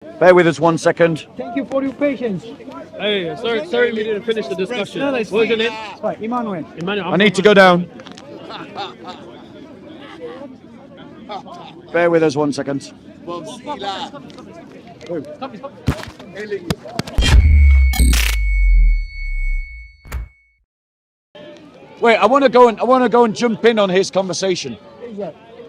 Bear with us 1 second. Thank you for your patience. Hey, sorry, we didn't finish the discussion. No, What was your name? Right, Emmanuel. Emmanuel. I need to go down. Bear with us 1 second. Wait, I want to go and jump in on his conversation.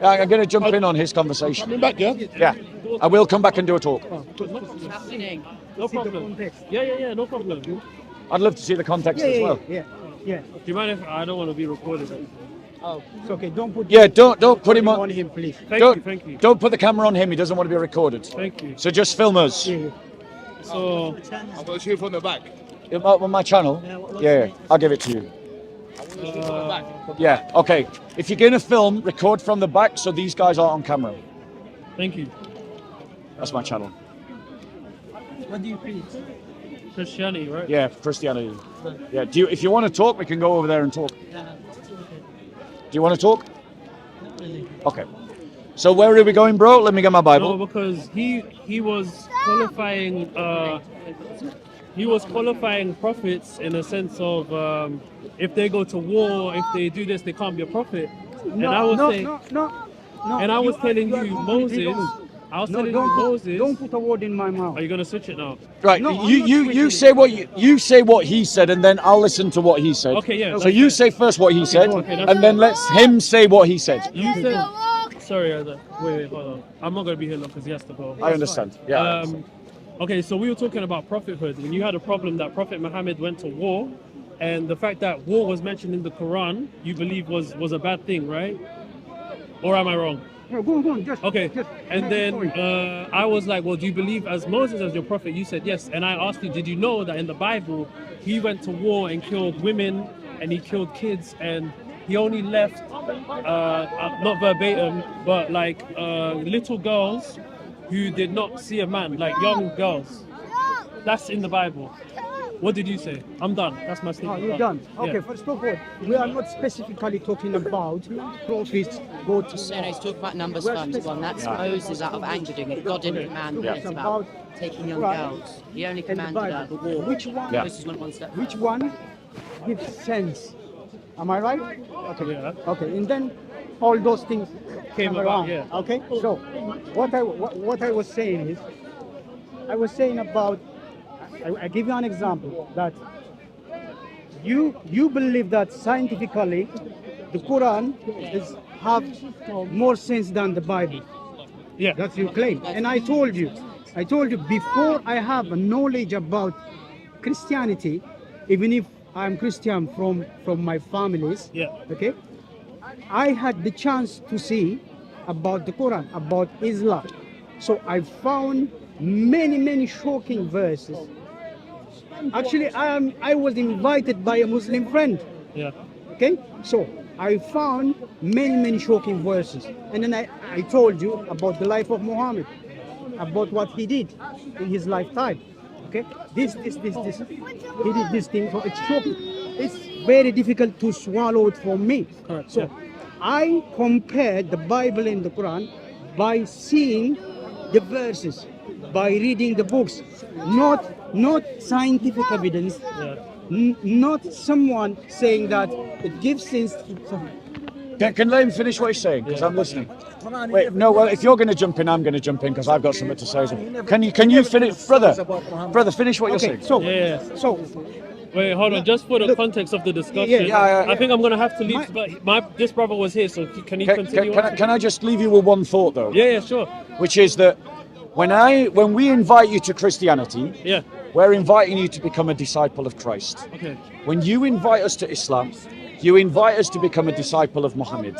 I'm going to jump in on his conversation. Coming back, yeah? Yeah, I will come back and do a talk. No problem. Yeah, no problem. I'd love to see the context as well. Yeah. Do you mind if I don't want to be recorded? Oh, it's okay. Don't put. Yeah, don't put him on. him, please. Thank you. Don't put the camera on him. He doesn't want to be recorded. Thank you. So just film us. So, I'm going to shoot from the back. On my channel. Yeah, I'll give it to you. Yeah, okay. If you're going to film, record from the back so these guys aren't on camera. thank you. That's my channel. What do you preach? Christianity, right? Yeah, Christianity. Yeah. If you want to talk, we can go over there and talk. Do you want to talk? Okay. So where are we going, bro? Let me get my Bible. No, because he was qualifying. He was qualifying prophets in a sense of if they go to war, if they do this, they can't be a prophet. And I was saying, no. and I was telling you, Moses. I was telling you, Moses. Don't put a word in my mouth. Are you gonna switch it now? Right. No, I'm you not you switching say what you say what he said, and then I'll listen to what he said. Okay, yeah. So you say first what he said, okay, that's and then let's him say what he said. You said. Sorry, wait, hold on. I'm not gonna be here long because he has to go. I understand. Yeah. Okay, so we were talking about prophethood, and you had a problem that Prophet Muhammad went to war, and the fact that war was mentioned in the Quran, you believe was a bad thing, right? Or am I wrong? No, go on. Just Okay, Just and make then a point. I was like, well, do you believe as Moses as your prophet? You said yes, and I asked you, did you know that in the Bible he went to war and killed women and he killed kids, and he only left not verbatim, but like little girls who did not see a man, like young girls. That's in the Bible. What did you say? I'm done. That's my Oh, statement. you're done. Okay, Yeah. first of all, we are not specifically talking about prophets go to So no, he's talking about Numbers We're 51. That's Yeah. Moses out of anger doing it. God didn't command Yeah. it about taking young Right. girls. He only in the commanded Bible. the war. Which one? Yeah. Moses went one step. Which one gives sense? Am I right? Okay. Yeah. Okay, and then all those things Came come about, around. yeah. Okay. So what I was saying is, I was saying about. I give you an example that you believe that scientifically the Quran have more sense than the Bible. Yeah. That's your claim. And I told you before I have a knowledge about Christianity, even if I'm Christian from my families, Yeah. okay, I had the chance to see about the Quran, about Islam. So I found many shocking verses. Actually, I was invited by a Muslim friend. Yeah. Okay, so I found many shocking verses, and then I told you about the life of Muhammad, about what he did in his lifetime. Okay, this he did this thing, so it's shocking. It's very difficult to swallow it for me. Correct, So yeah. I compared the Bible and the Quran by seeing the verses, by reading the books, not scientific evidence. Yeah. Not someone saying that it gives sense. Can let him finish what he's saying because I'm listening. Wait, no. Well, if you're going to jump in, I'm going to jump in because I've got something to say. As well. Can you finish, brother? Brother, finish what you're Okay, saying. so Wait, hold on. Just for the Look, context of the discussion, yeah. I think I'm gonna have to leave. But this brother was here, so can he continue? Can I just leave you with one thought though? Yeah, sure. Which is that when we invite you to Christianity, Yeah. we're inviting you to become a disciple of Christ. Okay. When you invite us to Islam, you invite us to become a disciple of Muhammad,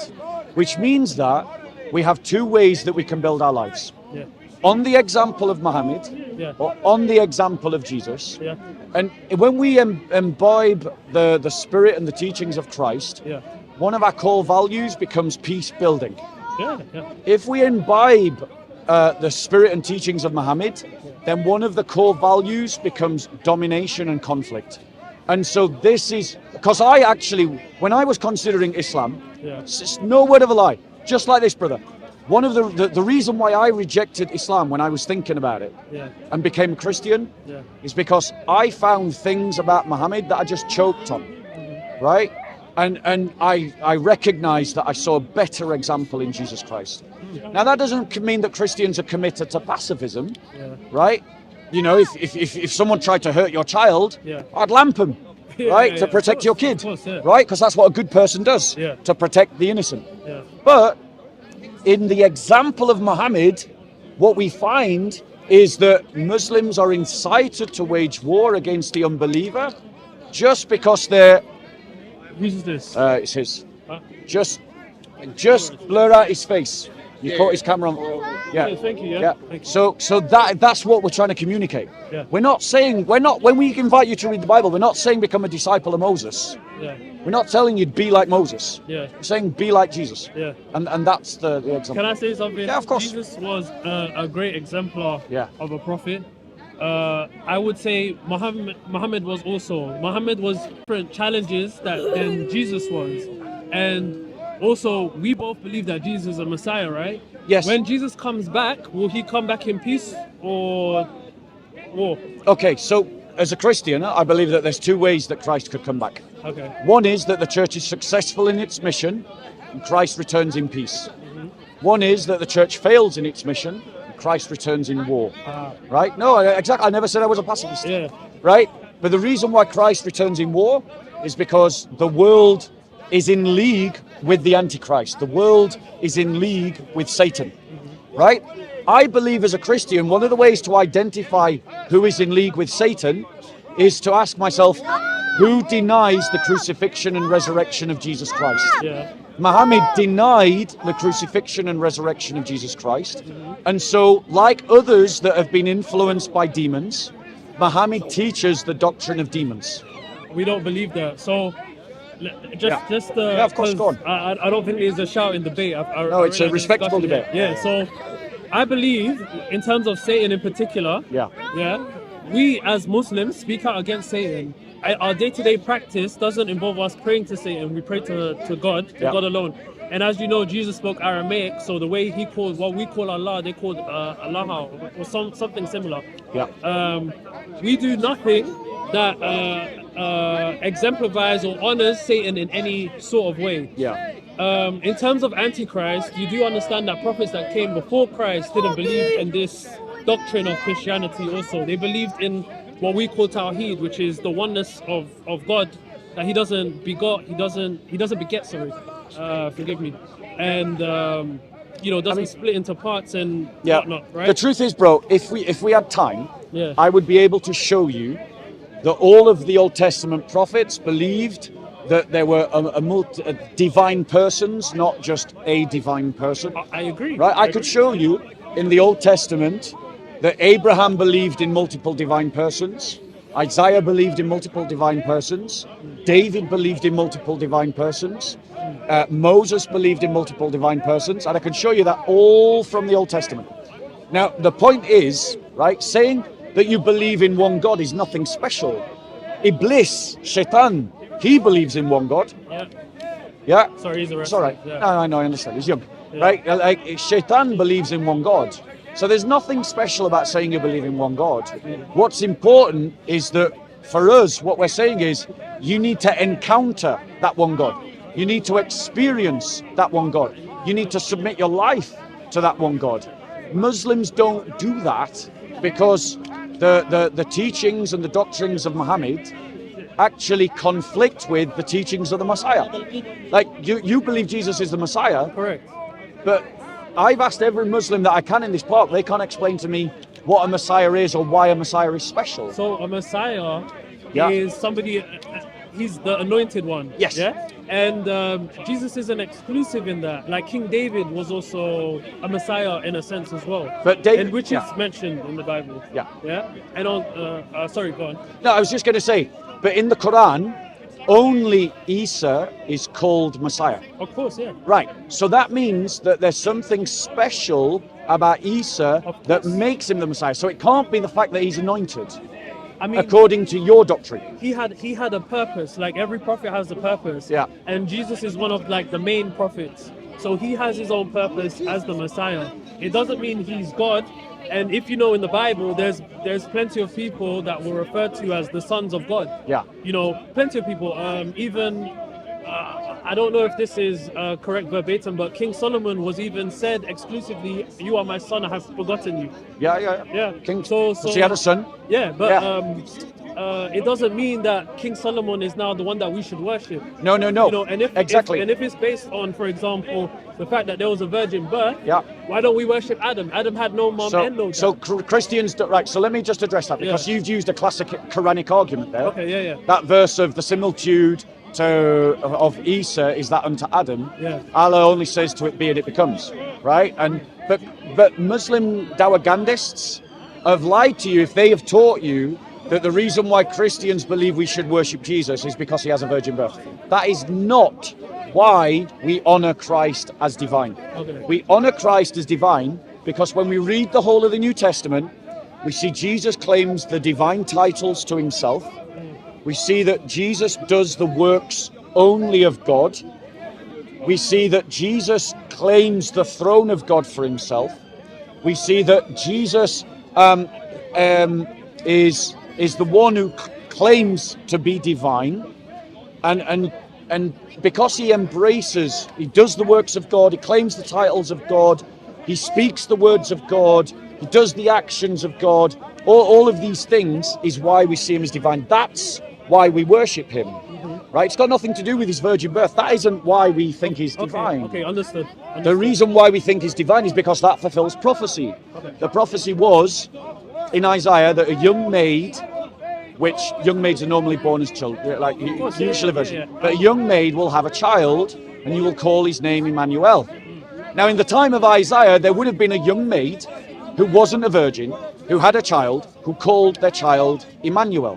which means that we have two ways that we can build our lives. Yeah. On the example of Muhammad, Yeah. or on the example of Jesus. Yeah. And when we imbibe the spirit and the teachings of Christ, Yeah. one of our core values becomes peace building. Yeah. Yeah. If we imbibe the spirit and teachings of Muhammad, then one of the core values becomes domination and conflict. And so this is, because I actually, when I was considering Islam, Yeah. no word of a lie, just like this brother, one of the reason why I rejected Islam when I was thinking about it Yeah. and became a Christian Yeah. is because I found things about Muhammad that I just choked on, right? And I recognized that I saw a better example in Jesus Christ. Now that doesn't mean that Christians are committed to pacifism, Yeah. right? You know, if someone tried to hurt your child, Yeah. I'd lamp them, Yeah, right, yeah, to yeah, protect of your course, kid, of course, yeah. right? Because that's what a good person does, Yeah. to protect the innocent. Yeah. But in the example of Muhammad, what we find is that Muslims are incited to wage war against the unbeliever just because they're, Who's this? it says, Huh? just blur out his face. You caught his camera on. Yeah. Yeah, thank you, yeah. Yeah. Thank you. So that's what we're trying to communicate. Yeah. We're not when we invite you to read the Bible, we're not saying become a disciple of Moses. Yeah. We're not telling you be like Moses. Yeah. We're saying be like Jesus. Yeah. And that's the example. Can I say something? Yeah, of course. Jesus was a great exemplar Yeah. of a prophet. I would say Muhammad was different challenges than Jesus was, and also we both believe that Jesus is a Messiah, right? Yes. When Jesus comes back, will he come back in peace or war? Okay, so as a Christian, I believe that there's two ways that Christ could come back. Okay. One is that the church is successful in its mission and Christ returns in peace. One is that the church fails in its mission and Christ returns in war. Right? No, exactly. I never said I was a pacifist. Yeah. Right? But the reason why Christ returns in war is because the world is in league with the Antichrist. The world is in league with Satan. Right? I believe as a Christian, one of the ways to identify who is in league with Satan is to ask myself, who denies the crucifixion and resurrection of Jesus Christ? Yeah. Muhammad denied the crucifixion and resurrection of Jesus Christ. And so, like others that have been influenced by demons, Muhammad teaches the doctrine of demons. We don't believe that. So, just Yeah, of course, 'cause go on. I don't think there's a shouting debate. No, it's a really respectable discussing it. debate. Yeah. So, I believe in terms of Satan in particular. Yeah. Yeah. We as Muslims speak out against Satan. Our day-to-day practice doesn't involve us praying to Satan. We pray to God, to Yeah. God alone. And as you know, Jesus spoke Aramaic, so the way he called what we call Allah, they called Allah or something similar. Yeah. We do nothing that exemplifies or honors Satan in any sort of way. Yeah. In terms of Antichrist, you do understand that prophets that came before Christ didn't believe in this doctrine of Christianity also. They believed in what we call Tawheed, which is the oneness of God, that he doesn't beget, sorry, forgive me. And doesn't split into parts and Yeah. whatnot, right? The truth is, bro, if we had time, Yeah. I would be able to show you that all of the Old Testament prophets believed that there were divine persons, not just a divine person. I agree. Right? I could show you in the Old Testament that Abraham believed in multiple divine persons, Isaiah believed in multiple divine persons, David believed in multiple divine persons, Moses believed in multiple divine persons, and I can show you that all from the Old Testament. Now, the point is, right, saying that you believe in one God is nothing special. Iblis, Shaitan, he believes in one God. Yeah. Yeah? Sorry, he's a It's all right. Yeah. No, I understand. He's young. Right? Like, Shaitan believes in one God. So there's nothing special about saying you believe in one God. What's important is that for us, what we're saying is you need to encounter that one God. You need to experience that one God. You need to submit your life to that one God. Muslims don't do that because the teachings and the doctrines of Muhammad actually conflict with the teachings of the Messiah. Like you believe Jesus is the Messiah, Correct. but I've asked every Muslim that I can in this park, they can't explain to me what a Messiah is or why a Messiah is special. So a Messiah Yeah. is somebody, he's the anointed one. Yes. Yeah. And Jesus isn't exclusive in that. Like King David was also a Messiah in a sense as well. But David, and which yeah. is mentioned in the Bible. Yeah. Yeah. And on, sorry, go on. No, I was just going to say, but in the Quran, only Isa is called Messiah. Of course, yeah. Right. So that means that there's something special about Isa Of that course. makes him the Messiah. So it can't be the fact that he's anointed, I mean, according to your doctrine. he had a purpose. Like every prophet has a purpose. Yeah. And Jesus is one of like the main prophets. So he has his own purpose as the Messiah. It doesn't mean he's God. And if you know in the Bible, there's plenty of people that were referred to as the sons of God. Yeah. You know, plenty of people. Even I don't know if this is correct verbatim, but King Solomon was even said exclusively, "You are my son; I have begotten you." Yeah. Yeah. King, So he had a son. yeah, but Yeah. it doesn't mean that King Solomon is now the one that we should worship. No. You know, and if Exactly. if it's based on, for example, the fact that there was a virgin birth, Yeah. why don't we worship Adam? Adam had no mom and no dad. So Christians, right, so let me just address that, because Yeah. you've used a classic Quranic argument there. Okay, yeah. That verse of the similitude of Isa is that unto Adam. Yeah. Allah only says to it be and it becomes, right? And but Muslim Dawagandists have lied to you if they have taught you that the reason why Christians believe we should worship Jesus is because he has a virgin birth. That is not why we honor Christ as divine. Okay. We honor Christ as divine because when we read the whole of the New Testament, we see Jesus claims the divine titles to himself. We see that Jesus does the works only of God. We see that Jesus claims the throne of God for himself. We see that Jesus is the one who claims to be divine, and because he embraces, he does the works of God, he claims the titles of God, he speaks the words of God, he does the actions of God. All of these things is why we see him as divine. That's why we worship him, right? It's got nothing to do with his virgin birth. That isn't why we think he's divine. Okay, understood. The reason why we think he's divine is because that fulfills prophecy. Okay. The prophecy was in Isaiah that a young maid, which young maids are normally born as children, like course, usually, yeah. but a young maid will have a child, and you will call his name Emmanuel. Now, in the time of Isaiah, there would have been a young maid who wasn't a virgin, who had a child, who called their child Emmanuel.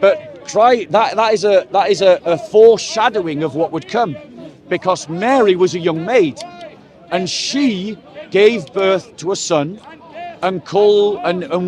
But that is a foreshadowing of what would come, because Mary was a young maid, and she gave birth to a son, and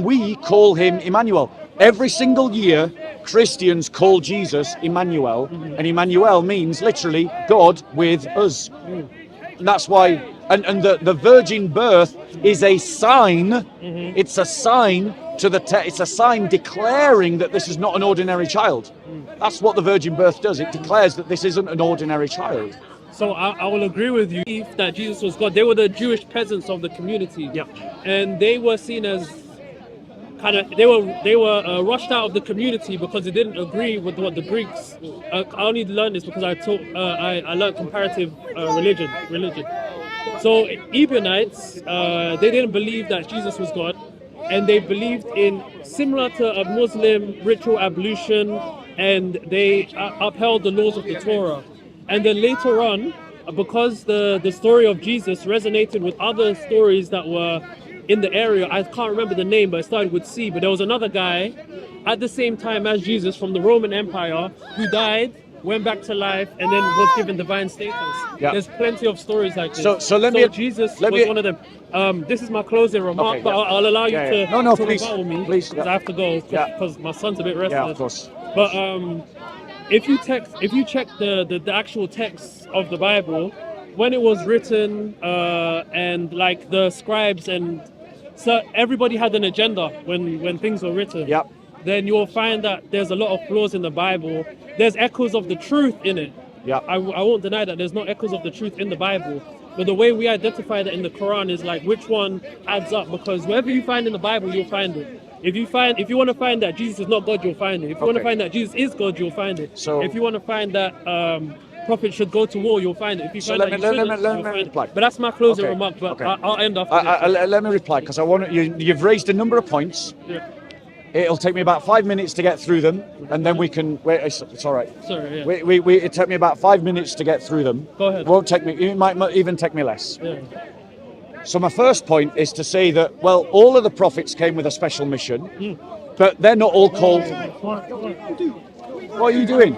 we call him Emmanuel. Every single year, Christians call Jesus Emmanuel, and Emmanuel means literally God with us. And that's why, and the virgin birth is a sign. It's a sign to it's a sign declaring that this is not an ordinary child. That's what the virgin birth does. It declares that this isn't an ordinary child. So I will agree with you that Jesus was God. They were the Jewish peasants of the community. Yeah. And they were seen as they were rushed out of the community because they didn't agree with what the Greeks. I only learned this because I learned comparative religion. So Ebionites, they didn't believe that Jesus was God, and they believed in similar to a Muslim ritual ablution, and they upheld the laws of the Torah. And then later on, because the story of Jesus resonated with other stories that were in the area, I can't remember the name, but it started with C, but there was another guy at the same time as Jesus from the Roman Empire who died, went back to life, and then was given divine status. Yeah. There's plenty of stories like this. So Jesus was one of them. This is my closing remark, Okay, but yeah. I'll allow you to, No, to please, rebuttal me, please, because yeah. I have to go, Yeah. because my son's a bit restless. Yeah, of course. But if you check the actual text of the Bible, when it was written, and like the scribes and so everybody had an agenda when things were written. Yep. Then you'll find that there's a lot of flaws in the Bible. There's echoes of the truth in it. Yeah. I won't deny that there's no echoes of the truth in the Bible. But the way we identify that in the Quran is like which one adds up, because wherever you find in the Bible, you'll find it. If you want to find that Jesus is not God, you'll find it. If you want to Okay. find that Jesus is God, you'll find it. So- if you want to find that prophets should go to war, you'll find it. If you So find let that me- you let me- shouldn't, let you'll me find reply. it. But that's my closing Okay, remark. But okay. I'll end after this. Let me reply, because I want you've raised a number of points. Yeah. It'll take me about 5 minutes to get through them, and then we can wait. It's all right. Sorry, yeah. It took me about 5 minutes to get through them. Go ahead. It won't take me. It might even take me less. Yeah. So my first point is to say that, well, all of the prophets came with a special mission, but they're not all called. What are you doing?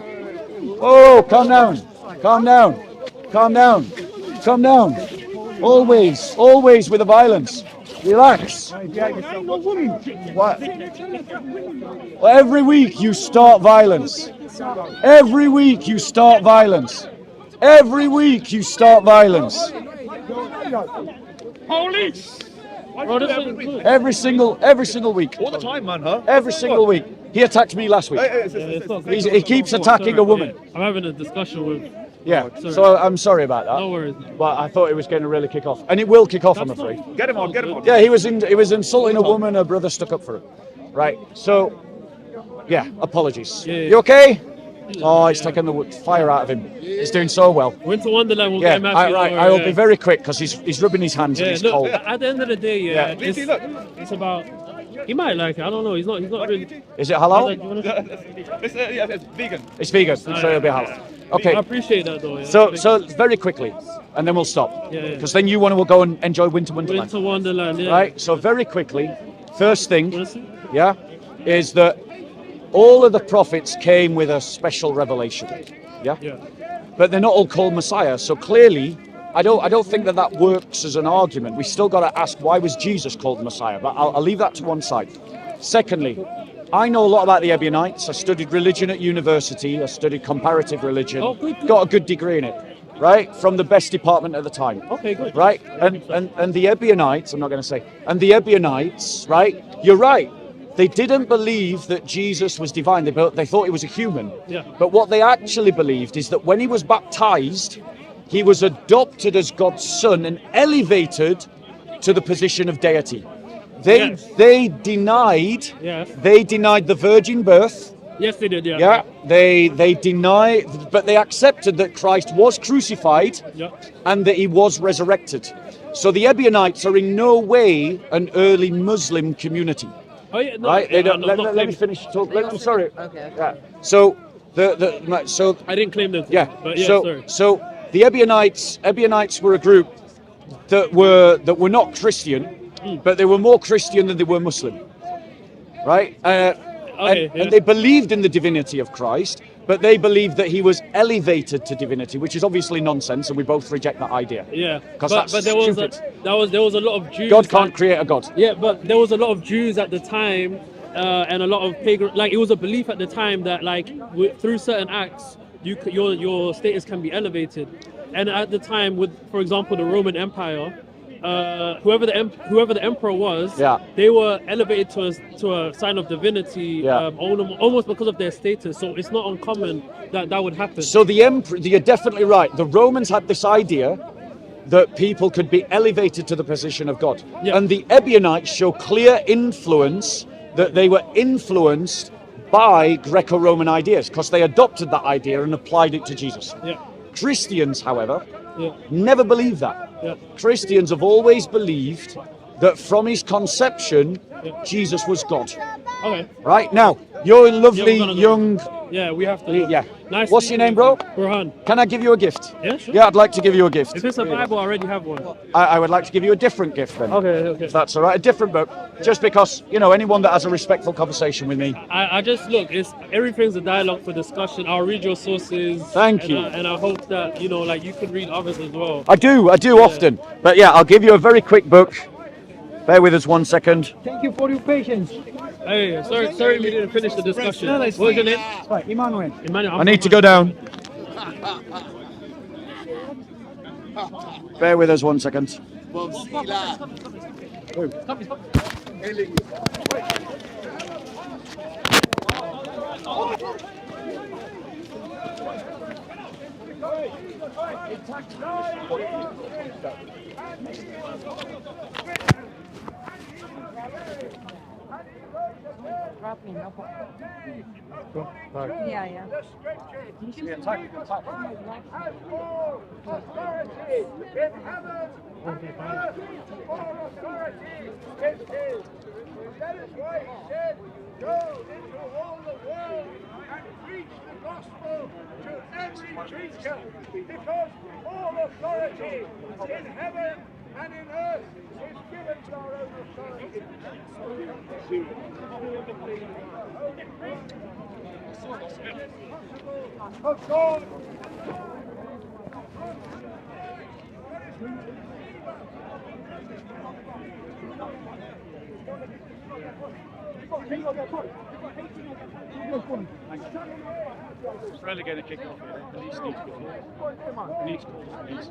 Oh, calm down. Calm down. Calm down. Calm down. Always with the violence. Relax. What? Well, every week you start violence. Every week you start violence. Every week you start violence. Police! Bro, this is good. Every single week. All the time, man, huh? Every single week. He attacked me last week. It's not good. He keeps attacking Sorry, a woman. yeah. I'm having a discussion with. Yeah. Sorry. So I'm sorry about that. No worries. But I thought it was going to really kick off, and it will kick off. I'm That's afraid. not- Get him on, get him on. Yeah, he was insulting a woman. Her brother stuck up for him. Right. So, yeah. Apologies. Yeah. You okay? Oh, it's taken the fire out of him. He's doing so well. Winter Wonderland will Yeah. get him happy. Right. don't I will worry, be very quick because he's rubbing his hands and Yeah, he's look, cold. at the end of the day, Yeah. it's, Look. it's about. He might like it. I don't know. He's not really. Is it I was halal? like, you wanna- It's vegan. It's vegan, so it'll be halal. Okay. I appreciate that though. Yeah. So very quickly, and then we'll stop. Yeah, yeah. Because then you want to go and enjoy Winter Wonderland. Winter Wonderland, yeah. Right. So very quickly, first thing, Wanna see? yeah, is that all of the prophets came with a special revelation. Yeah. Yeah. But they're not all called Messiah. So clearly, I don't think that works as an argument. We still got to ask, why was Jesus called Messiah? But I'll leave that to one side. Secondly, I know a lot about the Ebionites. I studied religion at university. I studied comparative religion. Oh, good. Got a good degree in it, right? From the best department at the time. Okay, good. Right? And the Ebionites, I'm not going to say, and the Ebionites, right? You're right. They didn't believe that Jesus was divine. They thought he was a human. Yeah. But what they actually believed is that when he was baptized, he was adopted as God's son and elevated to the position of deity. Yes. They denied Yes. the virgin birth. Yes, they did. Yeah. Yeah. They deny, but they accepted that Christ was crucified Yeah. and that he was resurrected. So the Ebionites are in no way an early Muslim community. Oh yeah. No, Right? yeah, They don't, I'm let, not let me claiming- finish talking. I'm sorry. Okay. Yeah. So so I didn't claim them. to, yeah. But yeah, so sorry. so the Ebionites were a group that were not Christian, but they were more Christian than they were Muslim. Right? Okay, yeah. And they believed in the divinity of Christ, but they believed that he was elevated to divinity, which is obviously nonsense, and we both reject that idea. Yeah. 'Cause but, that's but there was stupid. there was a lot of Jews. God can't that- create a God. Yeah, but there was a lot of Jews at the time, and a lot of pagan. Like it was a belief at the time that like through certain acts, your status can be elevated. And at the time, with for example the Roman Empire, whoever the emperor was, Yeah. they were elevated to a sign of divinity, Yeah. almost because of their status. So it's not uncommon that would happen. So the emperor, you're definitely right. The Romans had this idea that people could be elevated to the position of God. Yeah. And the Ebionites show clear influence that they were influenced by Greco-Roman ideas because they adopted that idea and applied it to Jesus. yeah, Christians, however, yeah, never believe that. yeah. Christians have always believed that from his conception, Yeah. Jesus was God. Okay. Right? Now, you're a lovely Yeah, we're gonna- young... Yeah, we have to. Yeah. Nice. What's your name, bro? Burhan. Can I give you a gift? Yeah, sure. Yeah, I'd like to give you a gift. If it's a Bible, I already have one. I would like to give you a different gift then. Okay. If that's all right. A different book. Just because, anyone that has a respectful conversation with me. I just look. It's everything's a dialogue for discussion. I'll read your sources. Thank and you. And I hope that like you can read others as well. I do often. But yeah, I'll give you a very quick book. Bear with us 1 second. Thank you for your patience. Hey, sorry, we didn't finish the discussion. No, What it's was your name? Right, Emmanuel. Emmanuel. I need to go down. Bear with us 1 second. Yeah. That is why he said, go into all the world and preach the gospel to every creature, because all authority in heaven and in earth is given to our own authority. Of God. It's really going to kick off. Police need to go. We need to call the police.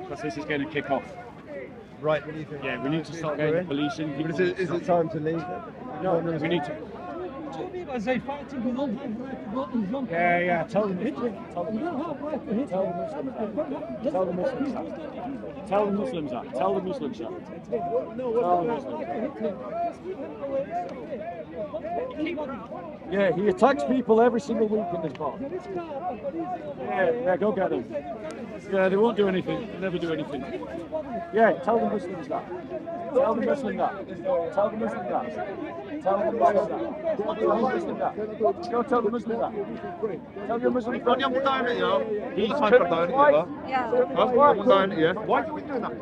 Because this is going to kick off. Right, what do you think? Yeah, we need to start getting the police in. Is it time to leave? No, we need to. Yeah, tell them. Tell the Muslims that. Tell the Muslims that. Tell the Muslims that. Yeah, he attacks people every single week in this bar. Yeah, go get them. Yeah, they won't do anything. They'll never do anything. Yeah, tell the Muslims that. Tell the Muslims that. Tell the Muslims that. Tell the Muslims that. Tell the Muslims that. Go tell the Muslims that. Tell your Muslim friends. He's Yeah. Why are we doing that?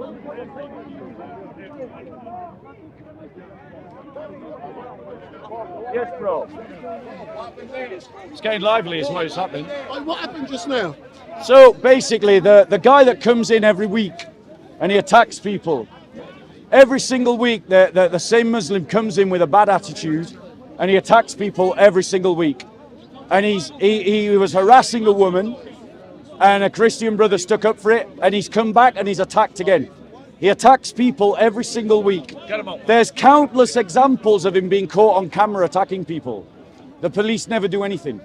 Yes, bro. It's getting lively is what is happening. What happened just now? So basically, the guy that comes in every week and he attacks people, every single week the same Muslim comes in with a bad attitude and he attacks people every single week. And he was harassing a woman and a Christian brother stuck up for it and he's come back and he's attacked again. He attacks people every single week. There's countless examples of him being caught on camera attacking people. The police never do anything,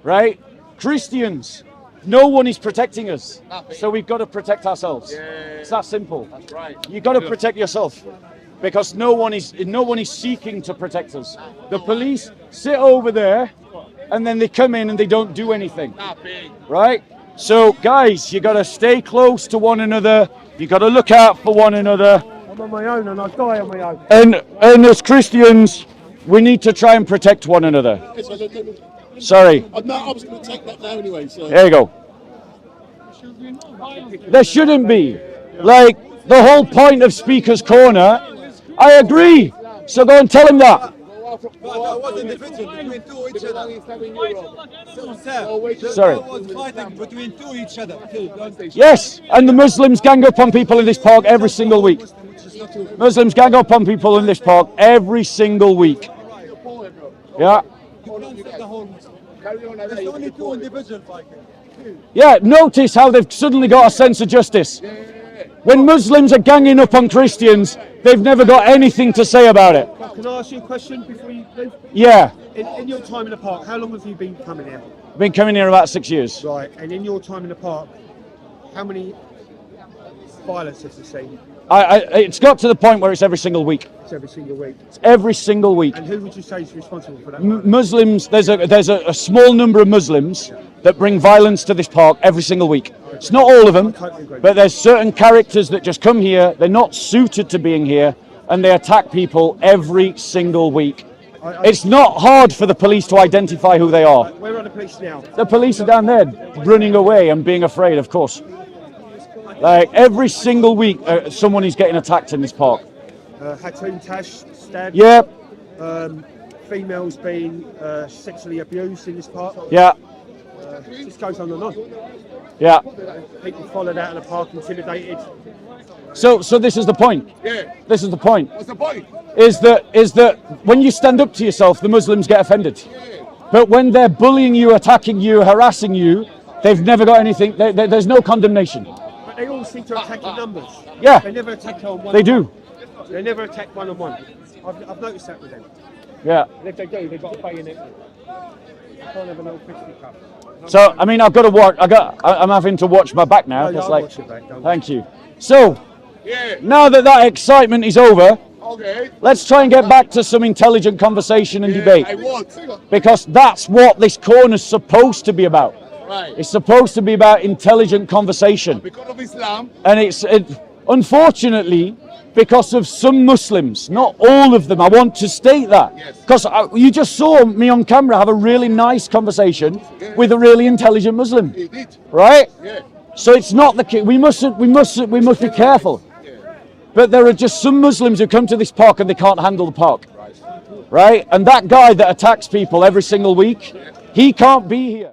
right? Christians, no one is protecting us. So we've got to protect ourselves. It's that simple. That's right. You've got to protect yourself because no one is seeking to protect us. The police sit over there and then they come in and they don't do anything, right? So guys, you got to stay close to one another. You got to look out for one another. I'm on my own and I die on my own. And as Christians, we need to try and protect one another. Sorry. I was going to take that now anyway. So. There you go. There shouldn't be. Like, the whole point of Speaker's Corner, I agree. So go and tell him that. But was individual between two each other. Sorry. Was fighting between two each other. Yes, and the Muslims gang up on people in this park every single week. Muslims gang up on people in this park every single week. Yeah. There's only two individuals fighting. Yeah, notice how they've suddenly got a sense of justice. When Muslims are ganging up on Christians, they've never got anything to say about it. Can I ask you a question before you leave? Yeah, In your time in the park, how long have you been coming here? been coming here about 6 years. Right, and in your time in the park, how many violence have you seen? It's got to the point where it's every single week. It's every single week. It's every single week. And who would you say is responsible for that? Muslims, there's a small number of Muslims that bring violence to this park every single week. It's not all of them, but there's certain characters that just come here, they're not suited to being here, and they attack people every single week. It's not hard for the police to identify who they are. Where are the police now? The police are down there running away and being afraid, of course. Like every single week, someone is getting attacked in this park. Hatun Tash stabbed. Yeah, Females being sexually abused in this park. yeah, It just goes on and on. yeah. People followed out of the park, intimidated. So this is the point. Yeah. This is the point. What's the point? Is that when you stand up to yourself, the Muslims get offended. But when they're bullying you, attacking you, harassing you, they've never got anything. There's no condemnation. But they all seem to attack in numbers. Yeah, They never attack on one. they do. They never attack one on one. I've noticed that with them. Yeah. And if they do, they've got a bayonet. They can't have an old fisticuff. So I mean, I've got to watch. I'm having to watch my back now. No, It's I'll like, watch it back, don't thank you. So Yeah. now that excitement is over, Okay. let's try and get back to some intelligent conversation and debate. I want. Because that's what this corner's supposed to be about. Right. It's supposed to be about intelligent conversation. Because of Islam. And unfortunately, because of some Muslims, not all of them, I want to state that. Yes. Because you just saw me on camera have a really nice conversation with a really intelligent Muslim, He did. right? Yeah. So it's not the case. We must be careful. But there are just some Muslims who come to this park and they can't handle the park, right? And that guy that attacks people every single week, he can't be here.